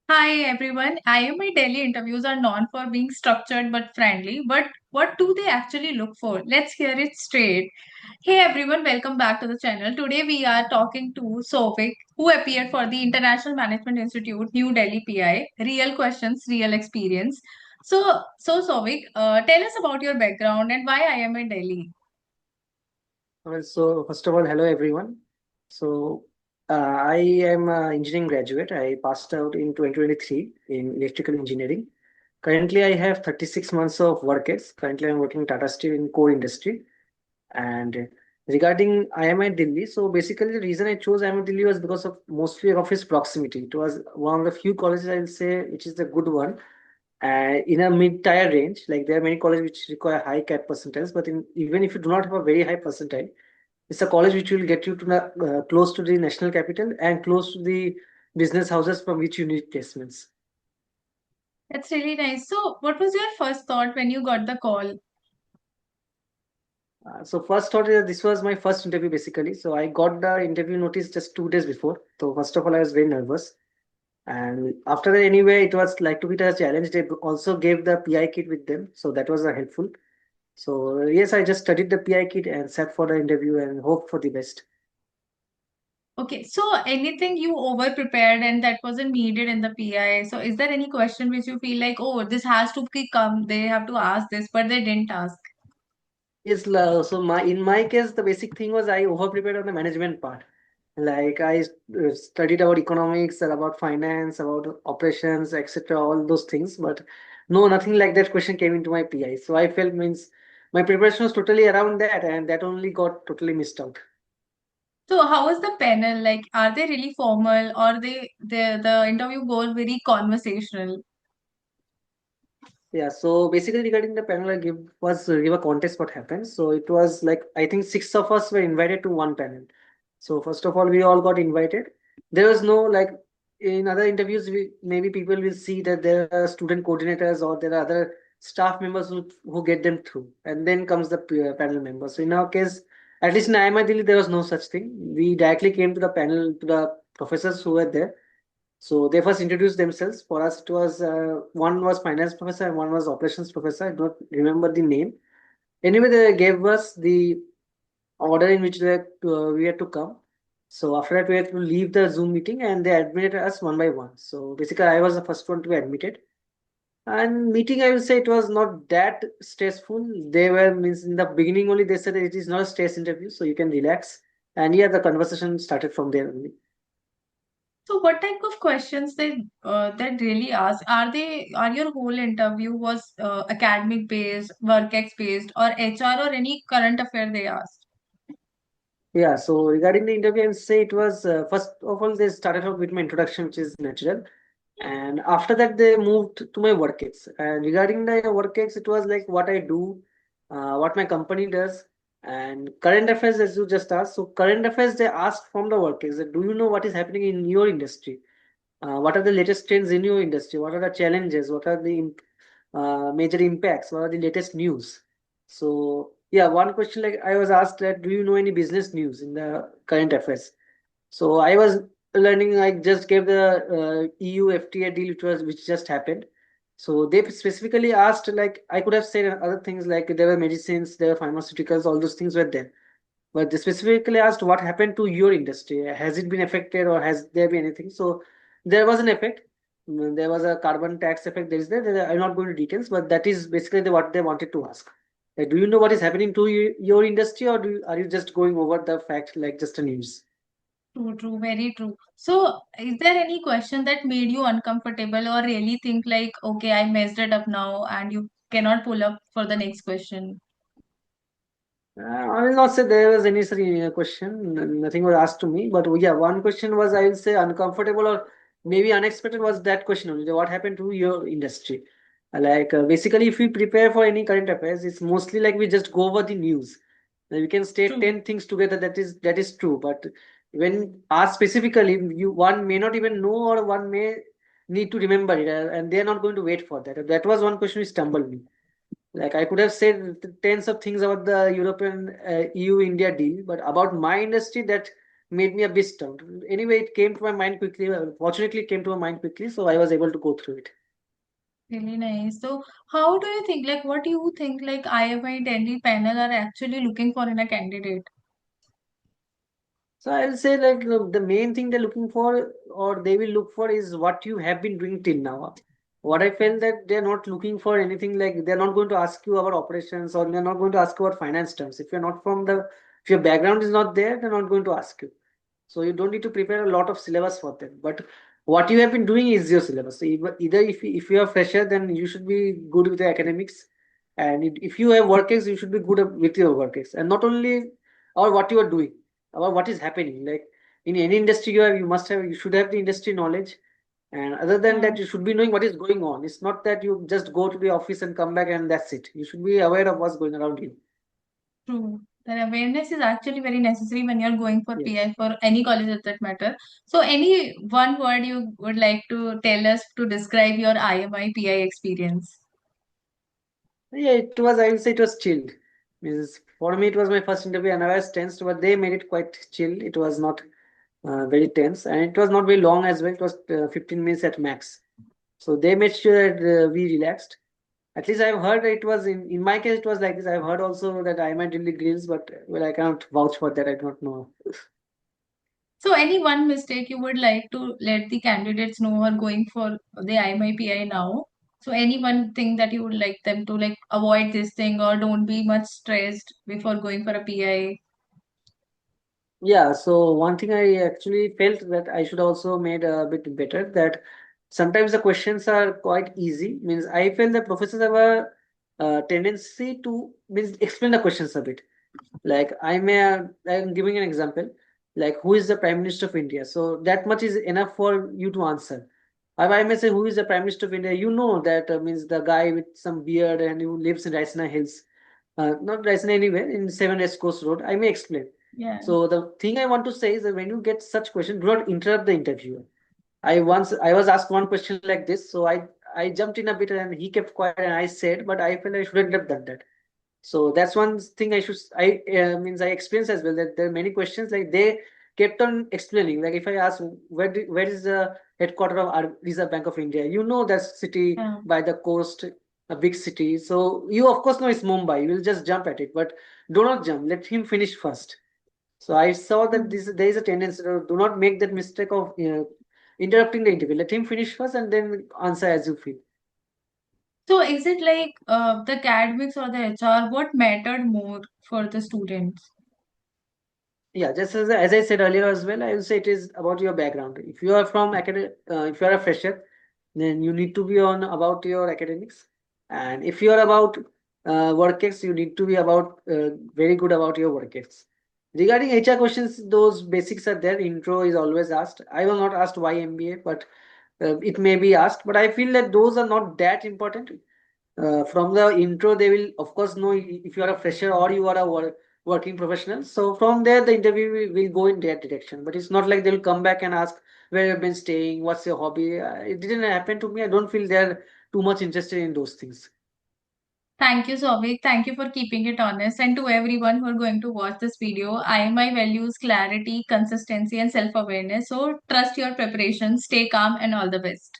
Hi everyone. IMI Delhi interviews are known for being structured but friendly. But what do they actually look for? Let's hear it straight. Hey everyone, welcome back to the channel. Today we are talking to Sovik, who appeared for the International Management Institute, New Delhi PI. Real questions, real experience. So Sovik, tell us about your background and why IMI Delhi. So first of all, hello everyone. So I am an engineering graduate. I passed out in 2023 in electrical engineering. Currently, I have 36 months of work ex. Currently, I'm working Tata Steel in core industry. And regarding IMI Delhi, so basically the reason I chose IMI Delhi was because of mostly of its proximity. It was one of the few colleges I will say which is the good one. In a mid-tier range, like there are many colleges which require high CAT percentiles, but even if you do not have a very high percentile, it's a college which will get you to close to the national capital and close to the business houses from which you need placements. That's really nice. So what was your first thought when you got the call? So first thought is this was my first interview basically. So I got the interview notice just 2 days before. So first of all, I was very nervous. And after that, anyway, it was like to be a challenge. They also gave the PI kit with them. So that was helpful. So yes, I just studied the PI kit and sat for the interview and hoped for the best. Okay, so anything you over prepared and that wasn't needed in the PI. So is there any question which you feel like, oh, this has to come, they have to ask this, but they didn't ask? Yes, so in my case, the basic thing was I over prepared on the management part. Like I studied about economics and about finance, about operations, etc. All those things, but no, nothing like that question came into my PI. So I felt means my preparation was totally around that, and that only got totally missed out. So how was the panel? Like, are they really formal or the interview goes very conversational? Yeah, so basically regarding the panel, I give a contest what happened. So it was like I think six of us were invited to one panel. So first of all, we all got invited. There was no like in other interviews, maybe people will see that there are student coordinators or there are other staff members who get them through, and then comes the panel member. So in our case, at least in IMI Delhi, there was no such thing. We directly came to the panel to the professors who were there, so they first introduced themselves. For us, it was one was finance professor and one was operations professor. I don't remember the name. Anyway, they gave us the order in which we had to come. So after that, we had to leave the Zoom meeting and they admitted us one by one. So basically, I was the first one to be admitted. And meeting, I will say it was not that stressful. They were means in the beginning only they said that it is not a stress interview, so you can relax. And yeah, the conversation started from there only. So what type of questions that really ask? Are your whole interview was academic based, work ex based, or HR or any current affair they asked? Yeah, so regarding the interview, I would say it was first of all they started off with my introduction, which is natural, and after that they moved to my work ex. And regarding the work ex, it was like what I do, what my company does, and current affairs as you just asked. So current affairs they asked from the work ex that do you know what is happening in your industry? What are the latest trends in your industry? What are the challenges? What are the major impacts? What are the latest news? So yeah, one question like I was asked that do you know any business news in the current affairs? So I was learning. I just gave the EU FTA deal which just happened. So they specifically asked like I could have said other things like there were medicines, there were pharmaceuticals, all those things were there. But they specifically asked what happened to your industry. Has it been affected or has there been anything? So there was an effect. There was a carbon tax effect. There is there. I'm not going to details, but that is basically what they wanted to ask. Like, do you know what is happening to your industry, or are you just going over the fact like just a news? True, true, very true. So, is there any question that made you uncomfortable or really think like, okay, I messed it up now and you cannot pull up for the next question? I will not say there was any such question. Nothing was asked to me. But yeah, one question was I will say uncomfortable or maybe unexpected was that question only. What happened to your industry? Like basically, if we prepare for any current affairs, it's mostly like we just go over the news. We can state True. 10 things together. That is true. But when asked specifically, you one may not even know or one may need to remember it, and they are not going to wait for that. That was one question which stumbled me. Like I could have said tens of things about the European EU India deal, but about my industry, that made me a bit stumped. Anyway, it came to my mind quickly. Fortunately, it came to my mind quickly, so I was able to go through it. Really nice. So, how do you think, like, what do you think, like, IMI Delhi panel are actually looking for in a candidate? So I'll say like the main thing they're looking for or they will look for is what you have been doing till now. What I felt that they're not looking for anything like they're not going to ask you about operations or they're not going to ask you about finance terms. If you're not from the if your background is not there, they're not going to ask you. So you don't need to prepare a lot of syllabus for them. But what you have been doing is your syllabus. So either if you are fresher, then you should be good with the academics. And if you have work ex, you should be good with your work ex. And not only or what you are doing, about what is happening. Like in any industry you should have the industry knowledge. And other than Yeah, that, you should be knowing what is going on. It's not that you just go to the office and come back and that's it. You should be aware of what's going around you. true. That awareness is actually very necessary when you're going for Yes. PI for any college at that matter. So, any one word you would like to tell us to describe your IMI PI experience? Yeah, it was, I will say it was chilled. Means for me, it was my first interview and I was tensed, but they made it quite chill. It was not very tense and it was not very long as well. It was 15 minutes at max. So they made sure that we relaxed. At least I've heard it was in my case, it was like this. I've heard also that I might delete grills, but well, I cannot vouch for that. I don't know. So, any one mistake you would like to let the candidates know who are going for the IMI PI now? So, any one thing that you would like them to like avoid this thing or don't be much stressed before going for a PI? Yeah, so one thing I actually felt that I should also made a bit better that sometimes the questions are quite easy. Means I feel that professors have a tendency to means explain the questions a bit. Like I'm giving an example. Like who is the Prime Minister of India? So that much is enough for you to answer. I may say who is the Prime Minister of India? You know that means the guy with some beard and who lives in Raisina Hills. Not Raisina anywhere in Seven West Coast Road. I may explain. Yeah. So the thing I want to say is that when you get such question, do not interrupt the interviewer. I was asked one question like this, so I jumped in a bit and he kept quiet and I said, but I felt I shouldn't have done that. So that's one thing I means I experienced as well that there are many questions like they kept on explaining. Like if I ask where is the headquarter of Reserve Bank of India, you know that city Yeah. by the coast, a big city. So you of course know it's Mumbai. You will just jump at it, but do not jump. Let him finish first. So I saw that Hmm. this there is a tendency to do not make that mistake of interrupting the interview. Let him finish first and then answer as you feel. So, is it like the academics or the HR? What mattered more for the students? Yeah, just as I said earlier as well, I will say it is about your background. If you are from if you are a fresher, then you need to be on about your academics. And if you are about work ex, you need to be about very good about your work ex. Regarding HR questions, those basics are there. Intro is always asked. I will not ask why MBA, but it may be asked. But I feel that those are not that important. From the intro, they will of course know if you are a fresher or you are a working professional. So from there, the interview will go in that direction. But it's not like they will come back and ask where you've been staying, what's your hobby. It didn't happen to me. I don't feel they're too much interested in those things. Thank you, Souvik. Thank you for keeping it honest. And to everyone who are going to watch this video, IMI values clarity, consistency, and self awareness. So, trust your preparation, stay calm, and all the best.